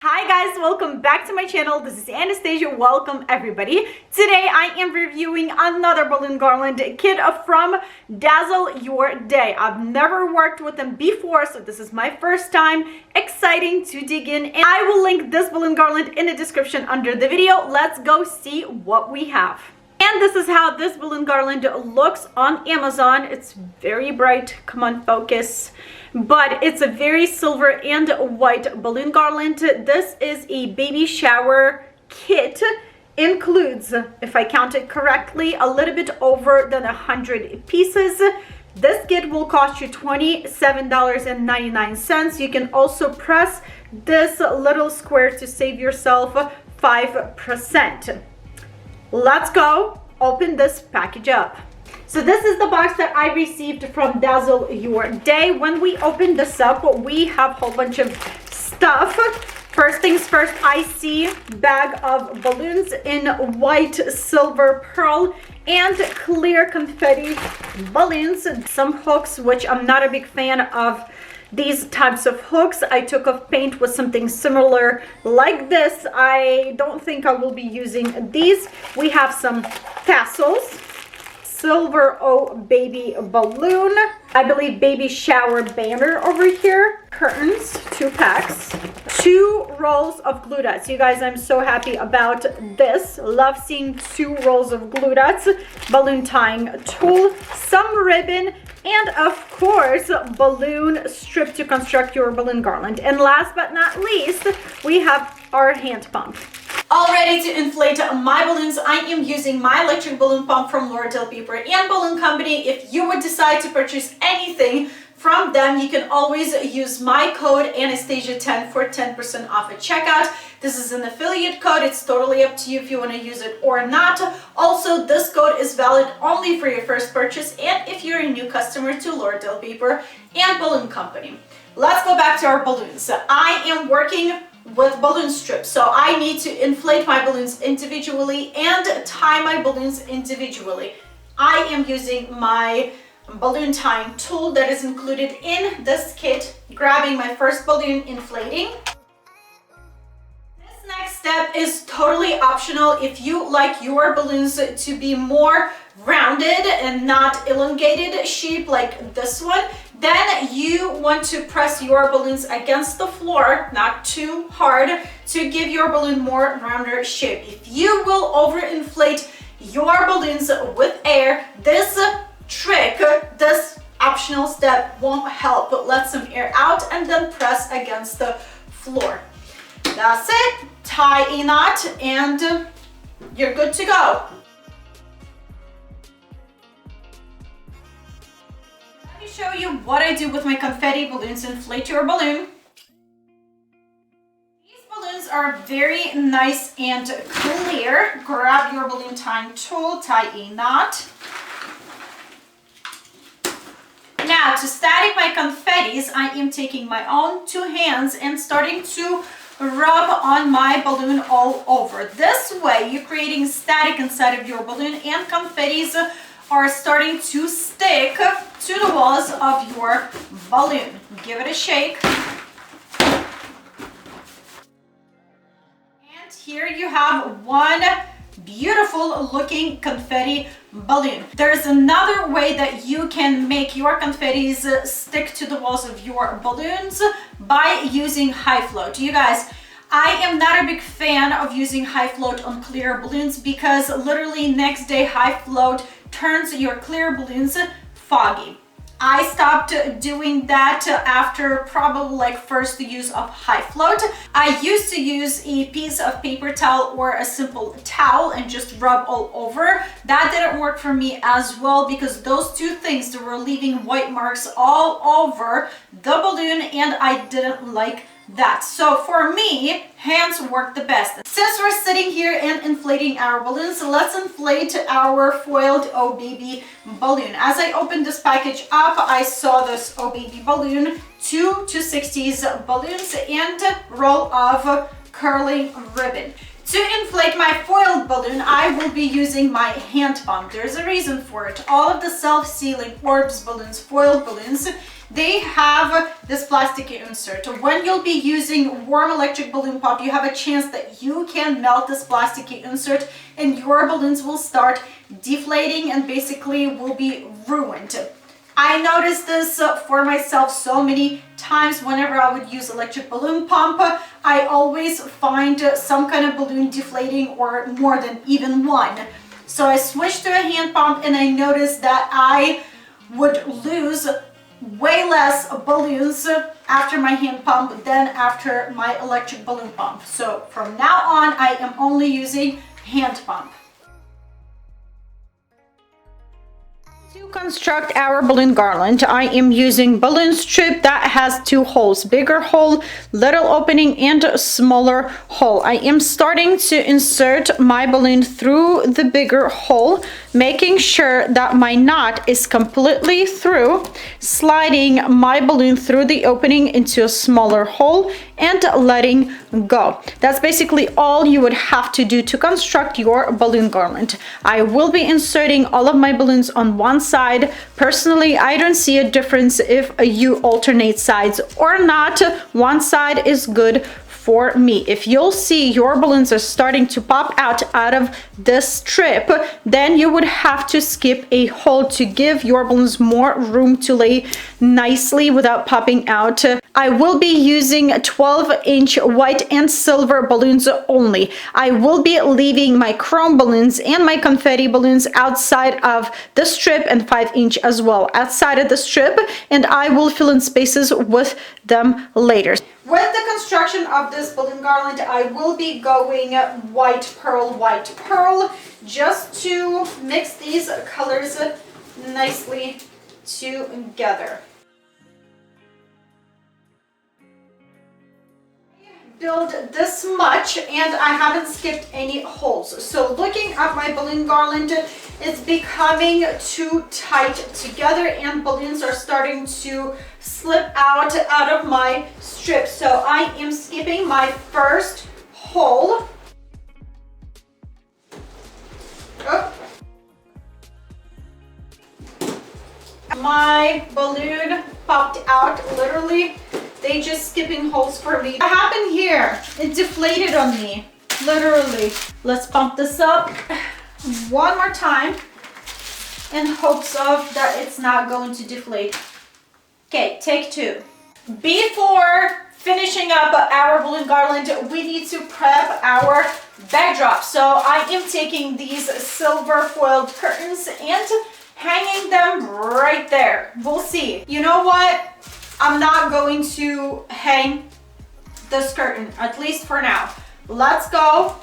Hi guys, welcome back to my channel. This is Anastasia. Welcome everybody. Today I am reviewing another balloon garland kit from Dazzle Your Day. I've never worked with them before, so this is my first time. Exciting to dig in, and I will link this balloon garland in the description under the video. Let's go see what we have. And this is how this balloon garland looks on Amazon. It's very bright. Come on, focus. But it's a very silver and white balloon garland. This is a baby shower kit. Includes, if I counted correctly, a little bit over than 100 pieces. This kit will cost you $27.99. You can also press this little square to save yourself 5%. Let's go open this package up. So this is the box that I received from Dazzle Your Day. When we open this up, we have a whole bunch of stuff. First things first, I see bag of balloons in white, silver, pearl, and clear confetti balloons. Some hooks, which I'm not a big fan of these types of hooks. I took off paint with something similar like this. I don't think I will be using these. We have some tassels, silver baby balloon, I believe baby shower banner over here, curtains, 2 packs, 2 rolls of glue dots. You guys, I'm so happy about this. Love seeing 2 rolls of glue dots, balloon tying tool, some ribbon, and of course balloon strip to construct your balloon garland. And last but not least, we have our hand pump. All ready to inflate my balloons. I am using my electric balloon pump from Garland and Balloon Company. If you would decide to purchase anything from them, you can always use my code Anastasia10 for 10% off at checkout. This is an affiliate code. It's totally up to you if you want to use it or not. Also, this code is valid only for your first purchase and if you're a new customer to Garland and Balloon Company. Let's go back to our balloons. I am working with balloon strips, so I need to inflate my balloons individually and tie my balloons individually. I am using my balloon tying tool that is included in this kit, grabbing my first balloon, inflating. This next step is totally optional. If you like your balloons to be more rounded and not elongated shape like this one, then you want to press your balloons against the floor, not too hard, to give your balloon more rounder shape. If you will overinflate your balloons with air, this trick, this optional step won't help. Let some air out and then press against the floor. That's it. Tie a knot and you're good to go. Let me show you what I do with my confetti balloons. Inflate your balloon. These balloons are very nice and clear. Grab your balloon tying tool, tie a knot. Now, to static my confettis, I am taking my own 2 hands and starting to rub on my balloon all over. This way, you're creating static inside of your balloon and confettis are starting to stick to the walls of your balloon. Give it a shake. And here you have one beautiful looking confetti balloon. There's another way that you can make your confettis stick to the walls of your balloons by using high float. You guys, I am not a big fan of using high float on clear balloons because literally next day high float turns your clear balloons foggy. I stopped doing that after probably like first use of high float. I used to use a piece of paper towel or a simple towel and just rub all over. That didn't work for me as well because those 2 things that were leaving white marks all over the balloon and I didn't like that. So for me, hands work the best. Since we're sitting here and inflating our balloons, let's inflate our foiled Oh Baby balloon. As I opened this package up, I saw this Oh Baby balloon, 2 260s balloons, and roll of curling ribbon. To inflate my foiled balloon, I will be using my hand pump. There's a reason for it. All of the self-sealing orbs balloons, foiled balloons, they have this plastic insert. When you'll be using warm electric balloon pop, you have a chance that you can melt this plastic insert and your balloons will start deflating and basically will be ruined. I noticed this for myself so many times. Whenever I would use electric balloon pump, I always find some kind of balloon deflating, or more than even one. So I switched to a hand pump and I noticed that I would lose way less balloons after my hand pump than after my electric balloon pump. So from now on, I am only using hand pump. To construct our balloon garland, I am using balloon strip that has two holes, bigger hole, little opening, and a smaller hole. I am starting to insert my balloon through the bigger hole, making sure that my knot is completely through, sliding my balloon through the opening into a smaller hole and letting go. That's basically all you would have to do to construct your balloon garland. I will be inserting all of my balloons on one side. Personally, I don't see a difference if you alternate sides or not. One side is good for me. If you'll see your balloons are starting to pop out of this strip, then you would have to skip a hole to give your balloons more room to lay nicely without popping out. I will be using 12-inch white and silver balloons only. I will be leaving my chrome balloons and my confetti balloons outside of the strip, and 5-inch as well outside of the strip, and I will fill in spaces with them later. With the construction of this balloon garland, I will be going white pearl, just to mix these colors nicely together. Build this much and I haven't skipped any holes. So looking at my balloon garland, it's becoming too tight together and balloons are starting to slip out of my strip. So I am skipping my first hole. Oh. My balloon popped out, literally. They just skipping holes for me. What happened here? It deflated on me, literally. Let's pump this up one more time in hopes of that it's not going to deflate. Okay, take two. Before finishing up our balloon garland, we need to prep our backdrop. So I am taking these silver foiled curtains and hanging them right there. We'll see. You know what? I'm not going to hang this curtain, at least for now. Let's go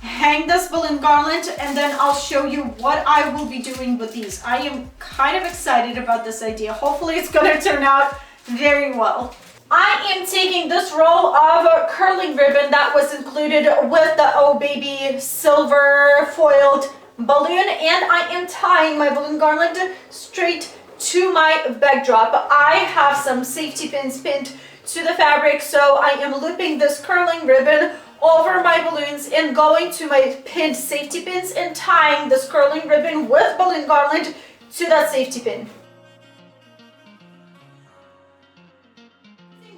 hang this balloon garland and then I'll show you what I will be doing with these. I am kind of excited about this idea. Hopefully it's gonna turn out very well. I am taking this roll of curling ribbon that was included with the Oh Baby silver foiled balloon, and I am tying my balloon garland straight to my backdrop. I have some safety pins pinned to the fabric, so I am looping this curling ribbon over my balloons and going to my pinned safety pins and tying this curling ribbon with balloon garland to that safety pin.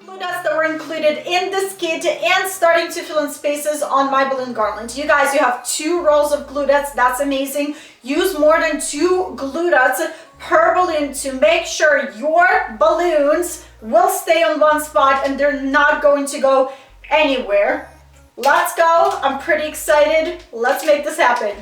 Glue dots that were included in this kit and starting to fill in spaces on my balloon garland. You guys, you have 2 rolls of glue dots. That's amazing. Use more than 2 glue dots per balloon to make sure your balloons will stay on one spot and they're not going to go anywhere. Let's go. I'm pretty excited. Let's make this happen.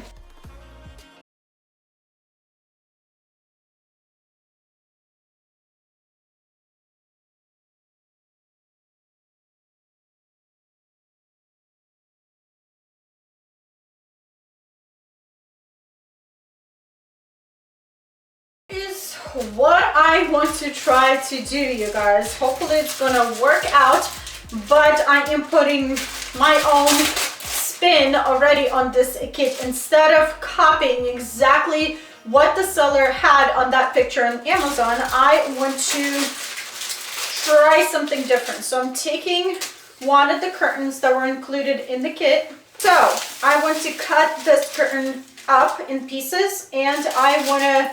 Is what I want to try to do, you guys. Hopefully it's gonna work out, but I am putting my own spin already on this kit. Instead of copying exactly what the seller had on that picture on Amazon, I want to try something different. So I'm taking one of the curtains that were included in the kit. So I want to cut this curtain up in pieces, and I want to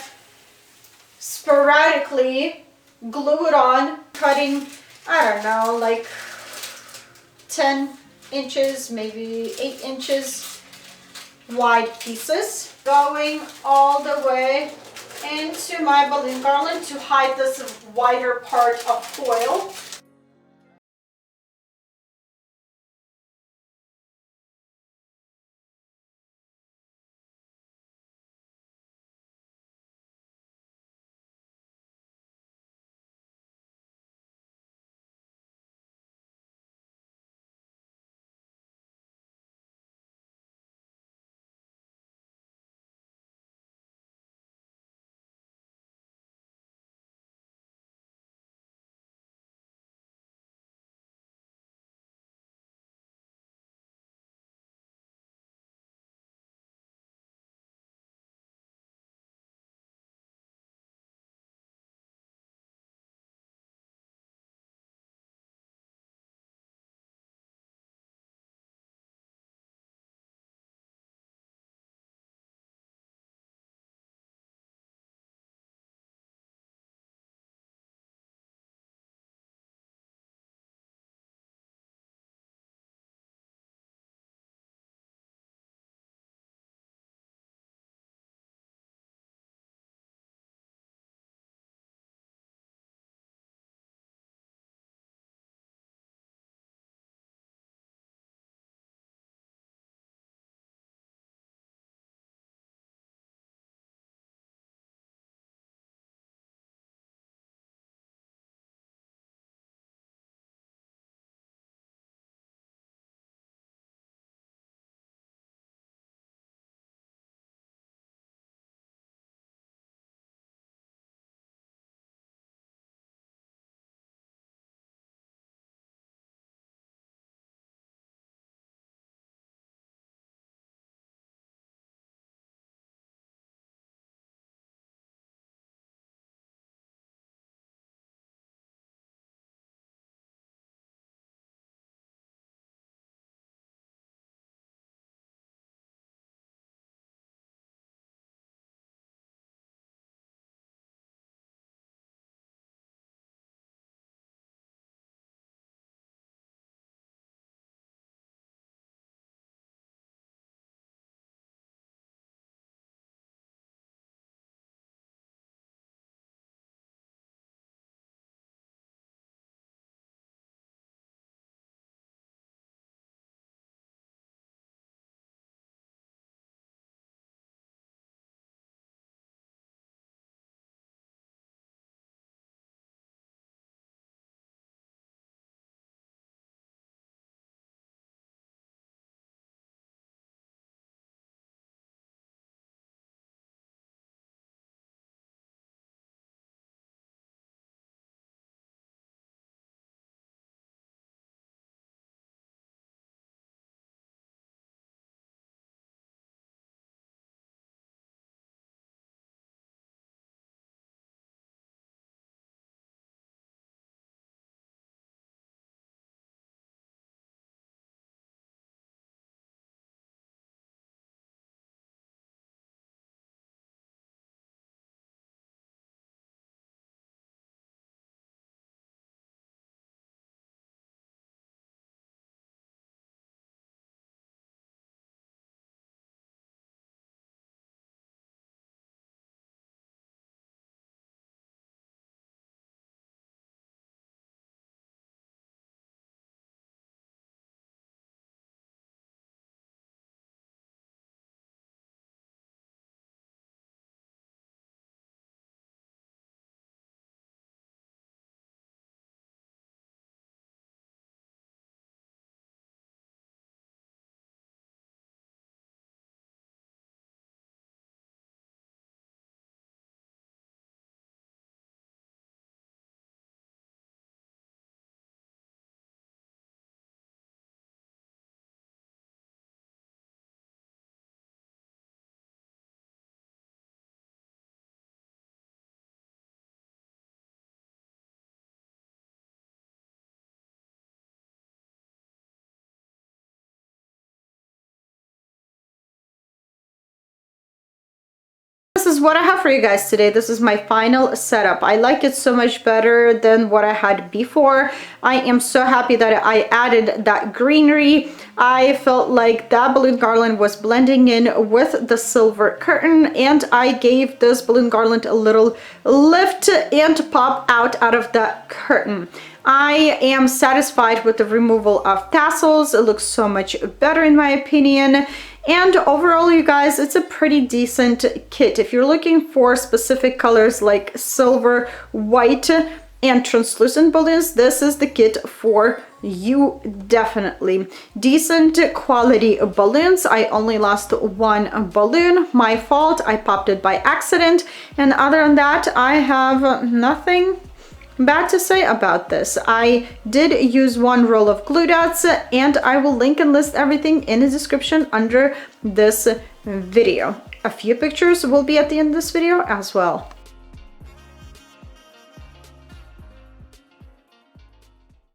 sporadically glue it on, cutting, I don't know, like 10 inches, maybe 8 inches wide pieces, going all the way into my balloon garland to hide this wider part of foil. This is what I have for you guys today. This is my final setup. I like it so much better than what I had before. I am so happy that I added that greenery. I felt like that balloon garland was blending in with the silver curtain, and I gave this balloon garland a little lift and pop out of that curtain. I am satisfied with the removal of tassels. It looks so much better in my opinion. And overall, you guys, it's a pretty decent kit. If you're looking for specific colors like silver, white, and translucent balloons, this is the kit for you, definitely. Decent quality balloons. I only lost one balloon. My fault. I popped it by accident. And other than that, I have nothing bad to say about this. I did use one roll of glue dots, and I will link and list everything in the description under this video. A few pictures will be at the end of this video as well.